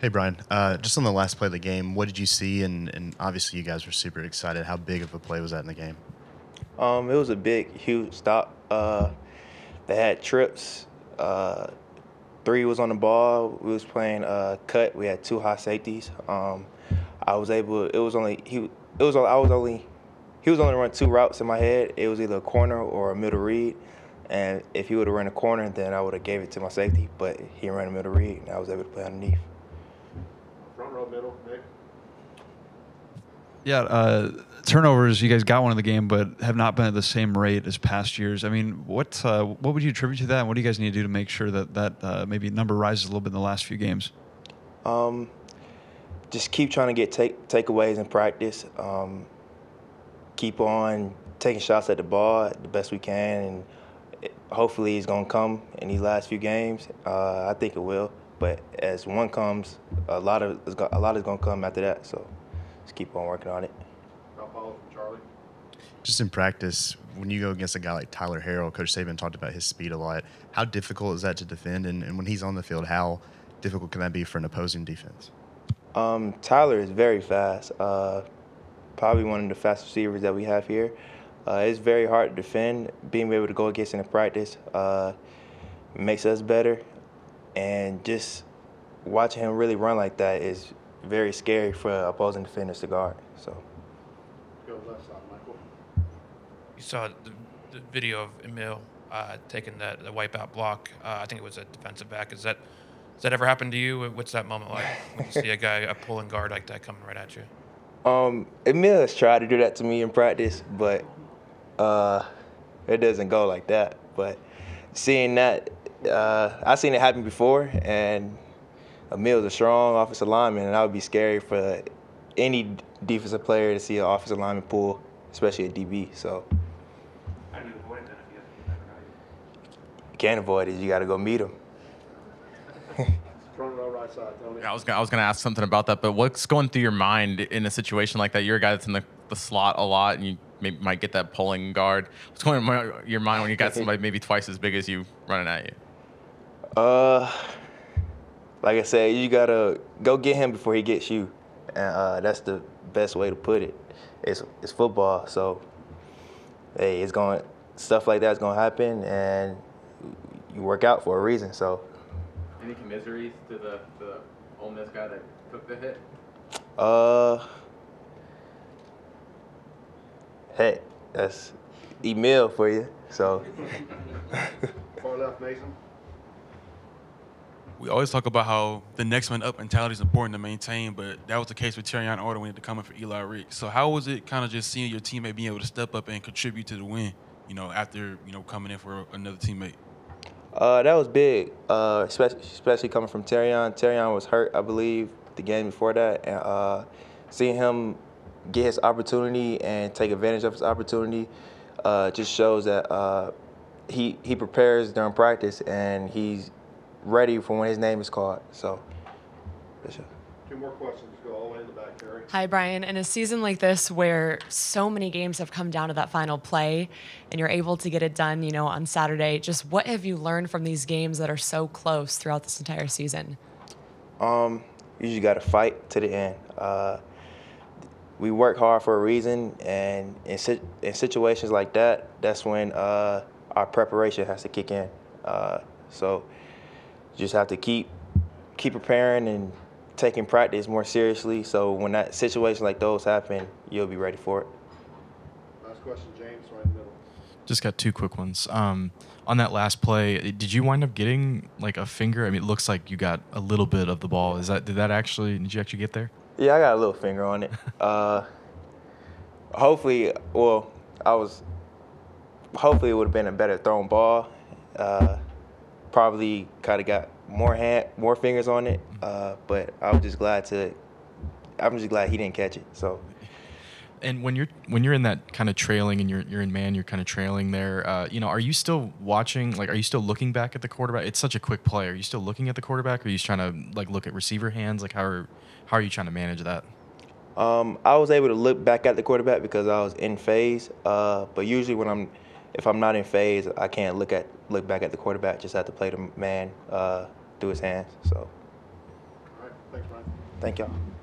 Hey, Brian. Just on the last play of the game, what did you see? And obviously, you guys were super excited. How big of a play was that in the game? It was a big, huge stop. They had trips. Three was on the ball. We was playing cut. We had two high safeties. I was able. It was only he. It was. I was only. He was only run two routes in my head. It was either a corner or a middle read. And if he would have run a corner, then I would have gave it to my safety. But he ran a middle read, and I was able to play underneath. Front row, middle, Nick. Yeah, turnovers. You guys got one in the game, but have not been at the same rate as past years. I mean, what would you attribute to that? And what do you guys need to do to make sure that maybe number rises a little bit in the last few games? Um, just keep trying to get takeaways in practice. Keep on taking shots at the ball the best we can, and hopefully it's gonna come in these last few games. I think it will, but as one comes, a lot is gonna come after that. So just keep on working on it. I'll follow from Charlie. Just in practice, when you go against a guy like Tyler Harrell, Coach Saban talked about his speed a lot. How difficult is that to defend? And when he's on the field, how difficult can that be for an opposing defense? Tyler is very fast. Probably one of the fastest receivers that we have here. It's very hard to defend. Being able to go against him in practice makes us better, and just watching him really run like that is very scary for opposing defenders to guard. So. Go left side, Michael. You saw the video of Emil taking the wipeout block. I think it was a defensive back. Does that ever happen to you? What's that moment like when you see a pulling guard like that coming right at you? Emil has tried to do that to me in practice, but it doesn't go like that. But seeing that, I've seen it happen before, and Emil's a strong offensive lineman, and that would be scary for any defensive player to see an offensive lineman pull, especially a DB. So. How do you avoid that if you have to get that right? You can't avoid it. You got to go meet him. Front row, right side, Tony. Yeah, I was gonna ask something about that, but what's going through your mind in a situation like that? You're a guy that's in the slot a lot, and you might get that pulling guard. What's going on in your mind when you got somebody maybe twice as big as you running at you? Like I said, you gotta go get him before he gets you, and that's the best way to put it. It's football, so hey, stuff like that's gonna happen, and you work out for a reason. So. Any commiseraries to the Ole Miss guy that took the hit? Hey, that's Emil for you. So. Far left, Mason. We always talk about how the next man up mentality is important to maintain, but that was the case with Terrion Order when he had to come in for Eli Rick. So how was it kind of just seeing your teammate being able to step up and contribute to the win, after, coming in for another teammate? That was big, especially coming from Terrion. Terrion was hurt, I believe, the game before that, and seeing him get his opportunity and take advantage of his opportunity just shows that he prepares during practice and he's ready for when his name is called. So, for sure. Two more questions. Go all the way in the back, Carrie. Hi, Brian. In a season like this where so many games have come down to that final play and you're able to get it done, on Saturday, just what have you learned from these games that are so close throughout this entire season? You just got to fight to the end. We work hard for a reason, and in situations like that, that's when our preparation has to kick in. So you just have to keep preparing and taking practice more seriously, so when that situation like those happen, you'll be ready for it. Last question, James, right in the middle. Just got two quick ones. On that last play, did you wind up getting like a finger? I mean, it looks like you got a little bit of the ball. Did you actually get there? Yeah, I got a little finger on it. Hopefully it would have been a better thrown ball. Probably kind of got more fingers on it, but I'm just glad he didn't catch it. So. And when you're in that kind of trailing and you're in man, you're kind of trailing there. Are you still watching? Like, are you still looking back at the quarterback? It's such a quick play. Are you still looking at the quarterback? Or are you just trying to like look at receiver hands? Like, how are you trying to manage that? I was able to look back at the quarterback because I was in phase. But usually if I'm not in phase, I can't look back at the quarterback. Just have to play the man through his hands. So. All right. Thanks, Brian. Thank y'all.